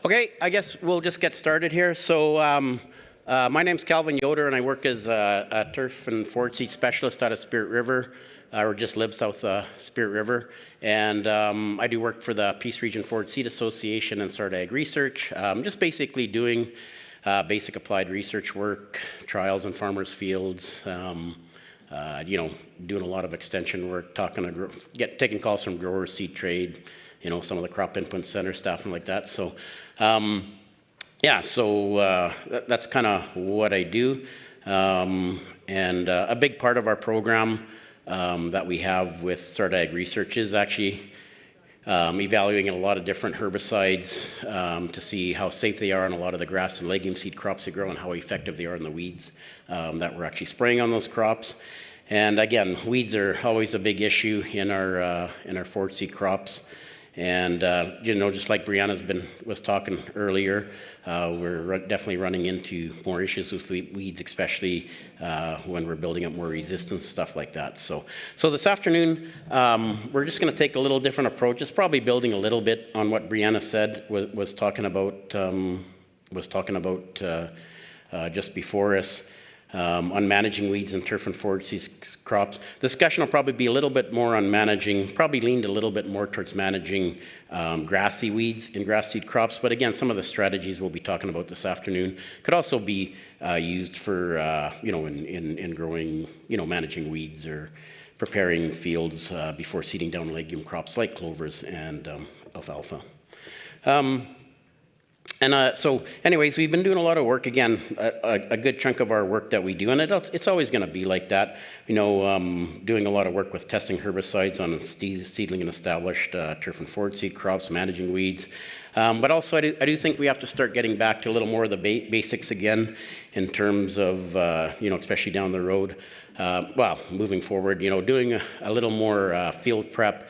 Okay, I guess we'll just get started here. So my name's Calvin Yoder, and I work as a turf and forage seed specialist out of Spirit River, or just live south of Spirit River. And I do work for the Peace Region Forage Seed Association and SARDA Ag Research, just basically doing basic applied research work, trials in farmers' fields, doing a lot of extension work, taking calls from growers, seed trade, some of the crop input center staff and like that. So, that's kind of what I do. And a big part of our program that we have with SARDA Ag Research is actually evaluating a lot of different herbicides to see how safe they are on a lot of the grass and legume seed crops that grow and how effective they are in the weeds that we're actually spraying on those crops. And again, weeds are always a big issue in our forage seed crops. And just like Brianna was talking earlier, we're definitely running into more issues with weeds, especially when we're building up more resistance, stuff like that. So this afternoon, we're just going to take a little different approach. It's probably building a little bit on what Brianna said, was talking about just before us. On managing weeds in turf and forage seed crops. The discussion will probably be a little bit more on probably leaned a little bit more towards managing grassy weeds in grass seed crops. But again, some of the strategies we'll be talking about this afternoon could also be used for, in growing, managing weeds or preparing fields before seeding down legume crops like clovers and alfalfa. So anyways, we've been doing a lot of work. Again, a good chunk of our work that we do, and it's always going to be like that, doing a lot of work with testing herbicides on seedling and established turf and forage seed crops, managing weeds. But also I do think we have to start getting back to a little more of the basics again in terms of, especially down the road. Moving forward, doing a little more field prep,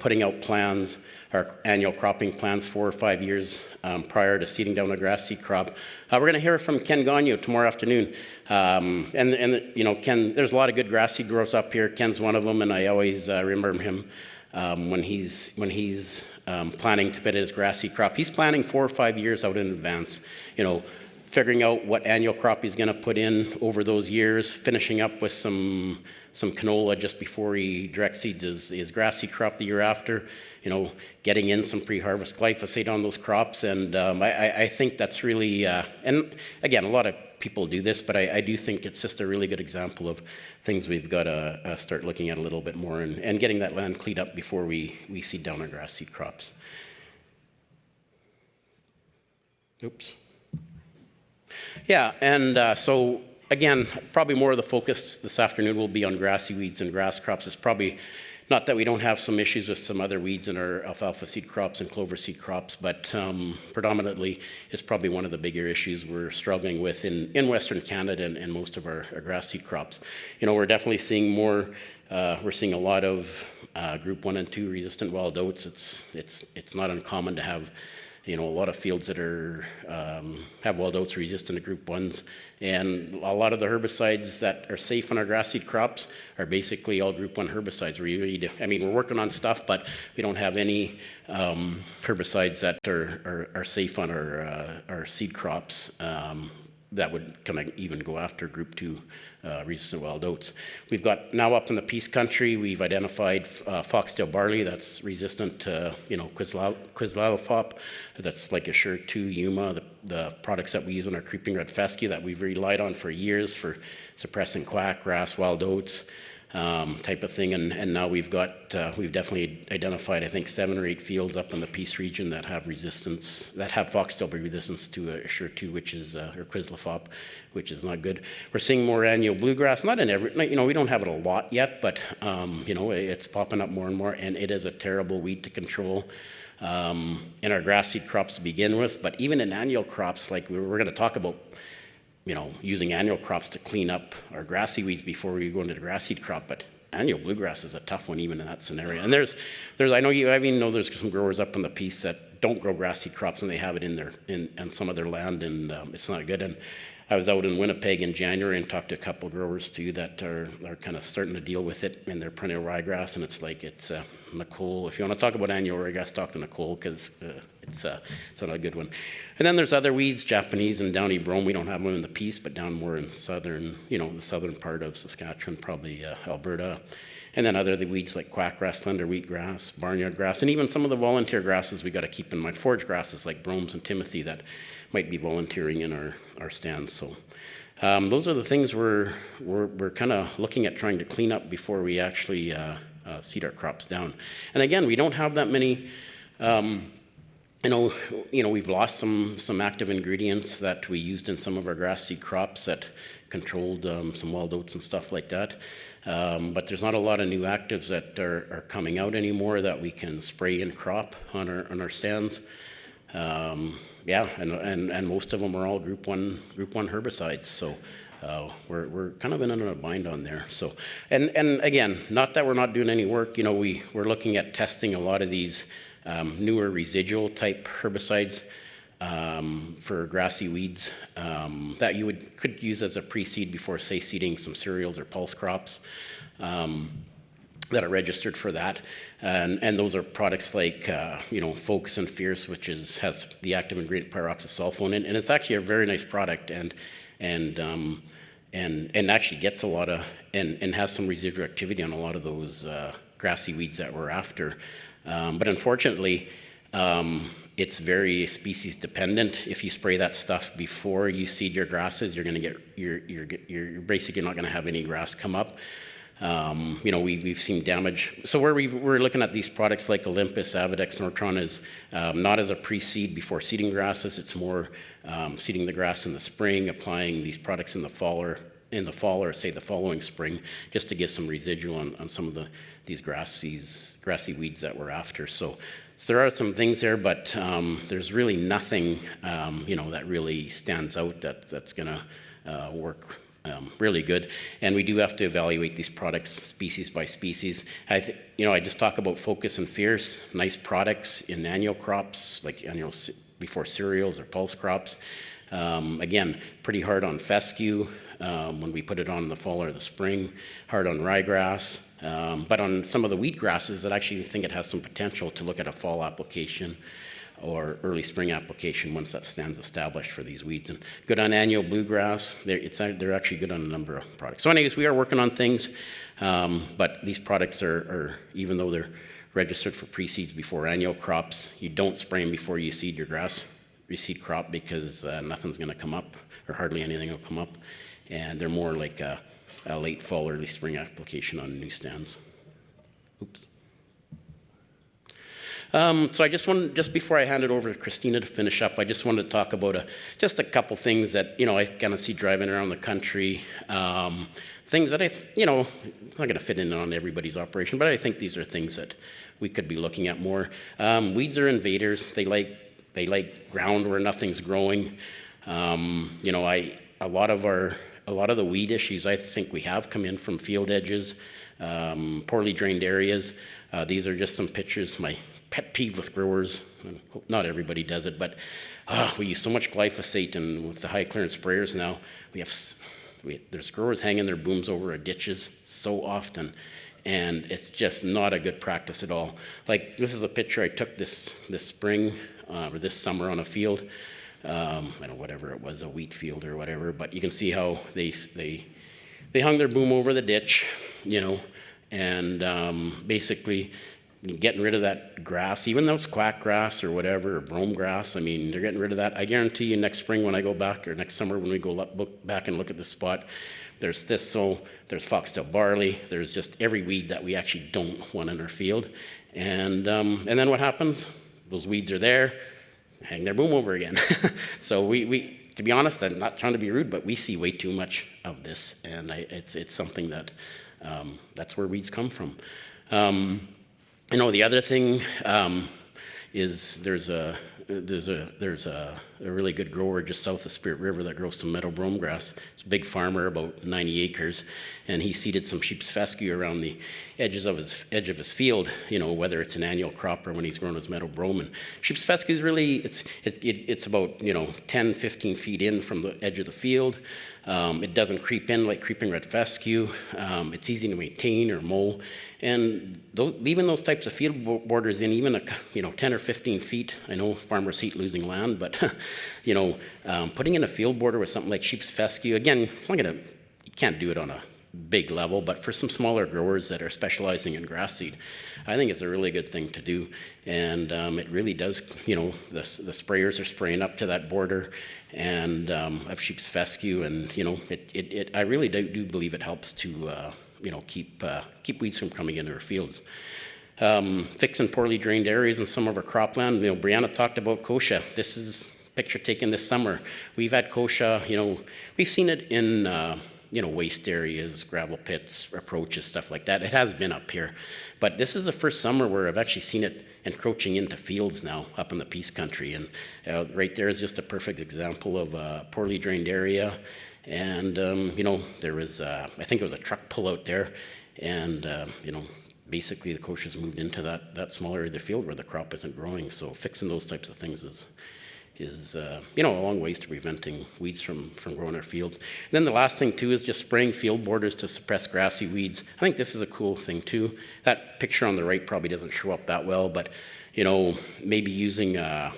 putting out plans, our annual cropping plans 4 or 5 years prior to seeding down a grass seed crop. We're going to hear from Ken Gagnon tomorrow afternoon. Ken, there's a lot of good grass seed growers up here. Ken's one of them, and I always remember him when he's planning to put in his grass seed crop. He's planning 4 or 5 years out in advance, figuring out what annual crop he's going to put in over those years, finishing up with some canola just before he direct seeds his grass seed crop the year after, getting in some pre-harvest glyphosate on those crops. And I think that's really, and again, a lot of people do this, but I do think it's just a really good example of things we've got to start looking at a little bit more and getting that land cleaned up before we seed down our grass seed crops. Oops. Yeah, and so again, probably more of the focus this afternoon will be on grassy weeds and grass crops. It's probably not that we don't have some issues with some other weeds in our alfalfa seed crops and clover seed crops, but predominantly it's probably one of the bigger issues we're struggling with in Western Canada and most of our grass seed crops. We're definitely seeing more, we're seeing a lot of group 1 and 2 resistant wild oats. It's not uncommon to have a lot of fields that have wild oats resistant to group 1s, and a lot of the herbicides that are safe on our grass seed crops are basically all group 1 herbicides. We're working on stuff, but we don't have any herbicides that are safe on our seed crops that would kind of even go after group 2 resistant wild oats. We've got now up in the Peace Country, we've identified foxtail barley that's resistant to quizlalofop. That's like Assure 2, Yuma, the products that we use on our creeping red fescue that we've relied on for years for suppressing quack, grass, wild oats, type of thing. And now we've definitely identified, I think, 7 or 8 fields up in the Peace region that have foxtail barley resistance to Assure 2, which is or quizlalofop, which is not good. We're seeing more annual bluegrass, not in every, we don't have it a lot yet, but it's popping up more and more, and it is a terrible weed to control in our grass seed crops to begin with. But even in annual crops, like we're going to talk about, using annual crops to clean up our grassy weeds before we go into the grass seed crop, but annual bluegrass is a tough one even in that scenario. And I even know there's some growers up in the Peace that don't grow grass seed crops and they have it in some of their land, and it's not good. And I was out in Winnipeg in January and talked to a couple of growers too that are kind of starting to deal with it in their perennial ryegrass, and it's Nicole. If you want to talk about annual ryegrass, talk to Nicole, because it's not a good one. And then there's other weeds, Japanese and downy brome. We don't have them in the Peace, but down more in southern, the southern part of Saskatchewan, probably Alberta. And then the weeds like quackgrass, slender wheatgrass, barnyard grass, and even some of the volunteer grasses we got to keep in mind. Forage grasses like bromes and timothy that might be volunteering in our stands. So those are the things we're kind of looking at trying to clean up before we actually seed our crops down. And again, we don't have that many. We've lost some active ingredients that we used in some of our grass seed crops that controlled some wild oats and stuff like that. But there's not a lot of new actives that are coming out anymore that we can spray in crop on our stands. And most of them are all group one herbicides. So we're kind of in a bind on there. So and again, not that we're not doing any work. We're looking at testing a lot of these newer residual type herbicides for grassy weeds that you could use as a pre-seed before, say, seeding some cereals or pulse crops that are registered for that. And those are products like, Focus and Fierce, which has the active ingredient pyroxasulfone, and it's actually a very nice product and actually gets a lot of, and has some residual activity on a lot of those grassy weeds that we're after. But unfortunately, it's very species dependent. If you spray that stuff before you seed your grasses, you're going to you're basically not going to have any grass come up. We've seen damage. So we're looking at these products like Olympus, Avidex, Nortron is not as a pre-seed before seeding grasses. It's more seeding the grass in the spring, applying these products in the fall or say the following spring, just to get some residual on some of these grassy weeds that we're after. So there are some things there, but there's really nothing that really stands out that's going to work really good. And we do have to evaluate these products species by species. I just talk about Focus and Fierce, nice products in annual crops, like annual before cereals or pulse crops. Again, pretty hard on fescue when we put it on in the fall or the spring, hard on ryegrass, but on some of the wheat grasses that actually think it has some potential to look at a fall application or early spring application once that stands established for these weeds. And good on annual bluegrass. They're actually good on a number of products. So anyways, we are working on things, but these products are, even though they're registered for pre-seeds before annual crops, you don't spray them before you seed your grass reseed crop because nothing's going to come up, or hardly anything will come up. And they're more like a late fall, early spring application on new stands. Oops. So I just before I hand it over to Christina to finish up, I just wanted to talk about just a couple things that, I kind of see driving around the country. Things that it's not going to fit in on everybody's operation, but I think these are things that we could be looking at more. Weeds are invaders. They like ground where nothing's growing. A lot of the weed issues I think we have come in from field edges, poorly drained areas. These are just some pictures. My pet peeve with growers, not everybody does it, but we use so much glyphosate, and with the high clearance sprayers now, there's growers hanging their booms over our ditches so often, and it's just not a good practice at all. Like, this is a picture I took this spring or this summer on a field. I don't know, whatever it was, a wheat field or whatever, but you can see how they hung their boom over the ditch, and basically getting rid of that grass, even though it's quack grass or whatever, or brome grass. I mean, they're getting rid of that. I guarantee you next spring when I go back, or next summer when we go back and look at this spot, there's thistle, there's foxtail barley, there's just every weed that we actually don't want in our field. And then what happens? Those weeds are there, hang their boom over again. So we to be honest, I'm not trying to be rude, but we see way too much of this, and it's something that that's where weeds come from. The other thing is there's a really good grower just south of Spirit River that grows some meadow brome grass. It's a big farmer, about 90 acres, and he seeded some sheep's fescue around the edge of his field. Whether it's an annual crop or when he's grown his meadow brome. And sheep's fescue is really it's about 10, 15 feet in from the edge of the field. It doesn't creep in like creeping red fescue. It's easy to maintain or mow. And leaving those types of field borders in, even 10 or 15 feet, I know farmers hate losing land, but putting in a field border with something like sheep's fescue, again, it's not gonna, you can't do it on a big level, but for some smaller growers that are specializing in grass seed, I think it's a really good thing to do. And it really does, the sprayers are spraying up to that border and of sheep's fescue, and I really do believe it helps to keep weeds from coming into our fields. Fixing poorly drained areas in some of our cropland. Brianna talked about kochia. This is a picture taken this summer. We've had kochia, we've seen it in waste areas, gravel pits, approaches, stuff like that. It has been up here. But this is the first summer where I've actually seen it encroaching into fields now up in the Peace Country. And right there is just a perfect example of a poorly drained area. And, there was, I think it was a truck pull out there. And, basically the kochia's moved into that small area of the field where the crop isn't growing. So fixing those types of things is a long ways to preventing weeds from growing our fields. And then the last thing too is just spraying field borders to suppress grassy weeds. I think this is a cool thing too. That picture on the right probably doesn't show up that well, but maybe using a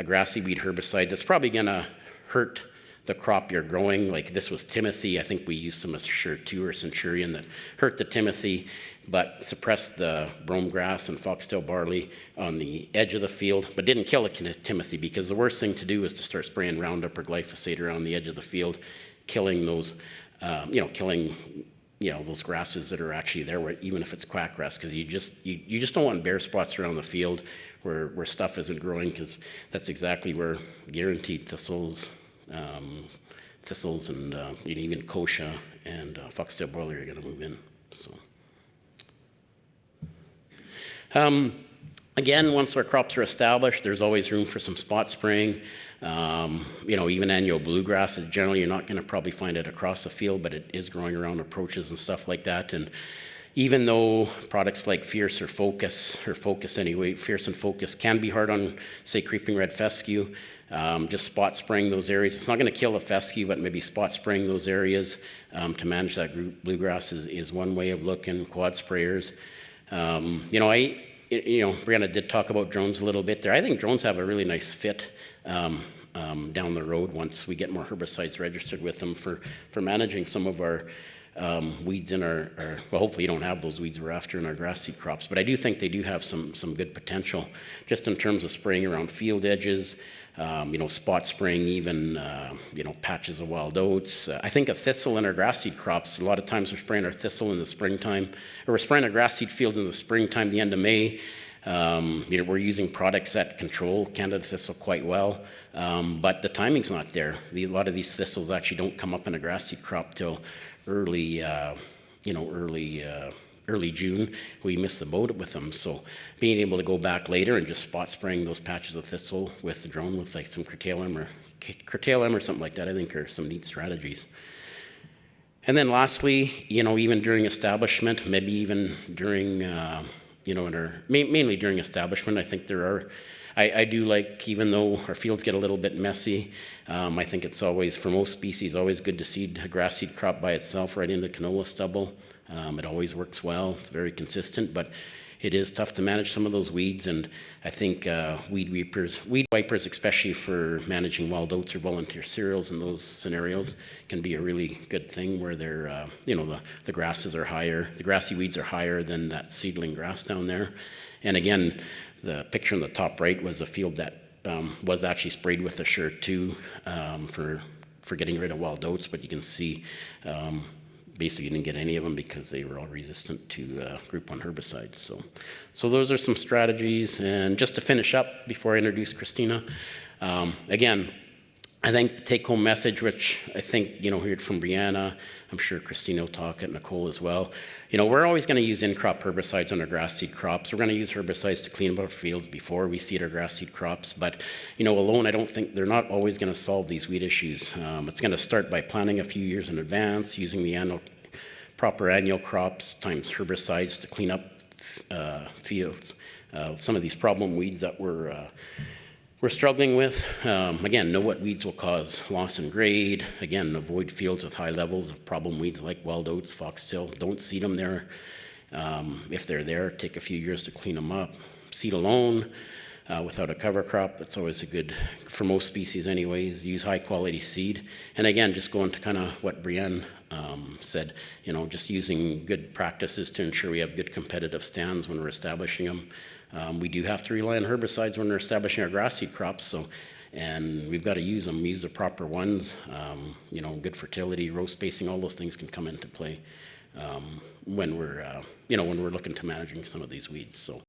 grassy weed herbicide that's probably gonna hurt the crop you're growing. Like this was Timothy. I think we used some Assure 2 or Centurion that hurt the Timothy, but suppressed the brome grass and foxtail barley on the edge of the field, but didn't kill the Timothy, because the worst thing to do is to start spraying Roundup or glyphosate around the edge of the field, killing those, those grasses that are actually there, even if it's quackgrass, because you just don't want bare spots around the field where stuff isn't growing, because that's exactly where guaranteed thistles and even kochia and foxtail barley are going to move in. So. Again, once our crops are established, there's always room for some spot spraying. Even annual bluegrass, generally you're not going to probably find it across the field, but it is growing around approaches and stuff like that. And even though products like Fierce or Focus and Focus can be hard on, say, creeping red fescue, just spot spraying those areas. It's not going to kill the fescue, but maybe spot spraying those areas to manage that bluegrass is one way of looking. Quad sprayers. Brianna did talk about drones a little bit there. I think drones have a really nice fit down the road once we get more herbicides registered with them for managing some of our weeds in our hopefully you don't have those weeds we're after in our grass seed crops, but I do think they do have some good potential just in terms of spraying around field edges, spot spraying even, patches of wild oats. I think of thistle in our grass seed crops. A lot of times we're spraying our thistle in the springtime, or we're spraying our grass seed fields in the springtime, the end of May. We're using products that control Canada thistle quite well, but the timing's not there. A lot of these thistles actually don't come up in a grass seed crop till early June. We miss the boat with them. So being able to go back later and just spot spraying those patches of thistle with the drone with like some curtail M or something like that, I think are some neat strategies. And then lastly, even during establishment, maybe even during, mainly during establishment, I think there are, I do like, even though our fields get a little bit messy, I think it's always, for most species, always good to seed a grass seed crop by itself right into canola stubble. It always works well, it's very consistent, but it is tough to manage some of those weeds, and I think weed wipers, especially for managing wild oats or volunteer cereals in those scenarios, can be a really good thing where they're, the grasses are higher, the grassy weeds are higher than that seedling grass down there. And again, the picture on the top right was a field that was actually sprayed with Assure 2 for getting rid of wild oats, but you can see basically didn't get any of them because they were all resistant to Group 1 herbicides. So those are some strategies. And just to finish up before I introduce Christina, again, I think the take-home message, which I think, heard from Brianna, I'm sure Christina will talk at Nicole as well. We're always going to use in-crop herbicides on our grass seed crops. We're going to use herbicides to clean up our fields before we seed our grass seed crops. But, alone, I don't think they're not always going to solve these weed issues. It's going to start by planning a few years in advance, using the proper annual crops times herbicides to clean up fields. Some of these problem weeds that we're we're struggling with. Again, know what weeds will cause loss in grade. Again, avoid fields with high levels of problem weeds like wild oats, foxtail. Don't seed them there. If they're there, take a few years to clean them up. Seed alone without a cover crop. That's always a good, for most species anyways. Use high quality seed. And again, just going to kind of what Brienne said, you know, just using good practices to ensure we have good competitive stands when we're establishing them. We do have to rely on herbicides when we're establishing our grass seed crops, and we've got to use them, use the proper ones. You know, good fertility, row spacing, all those things can come into play when we're, when we're looking to managing some of these weeds. So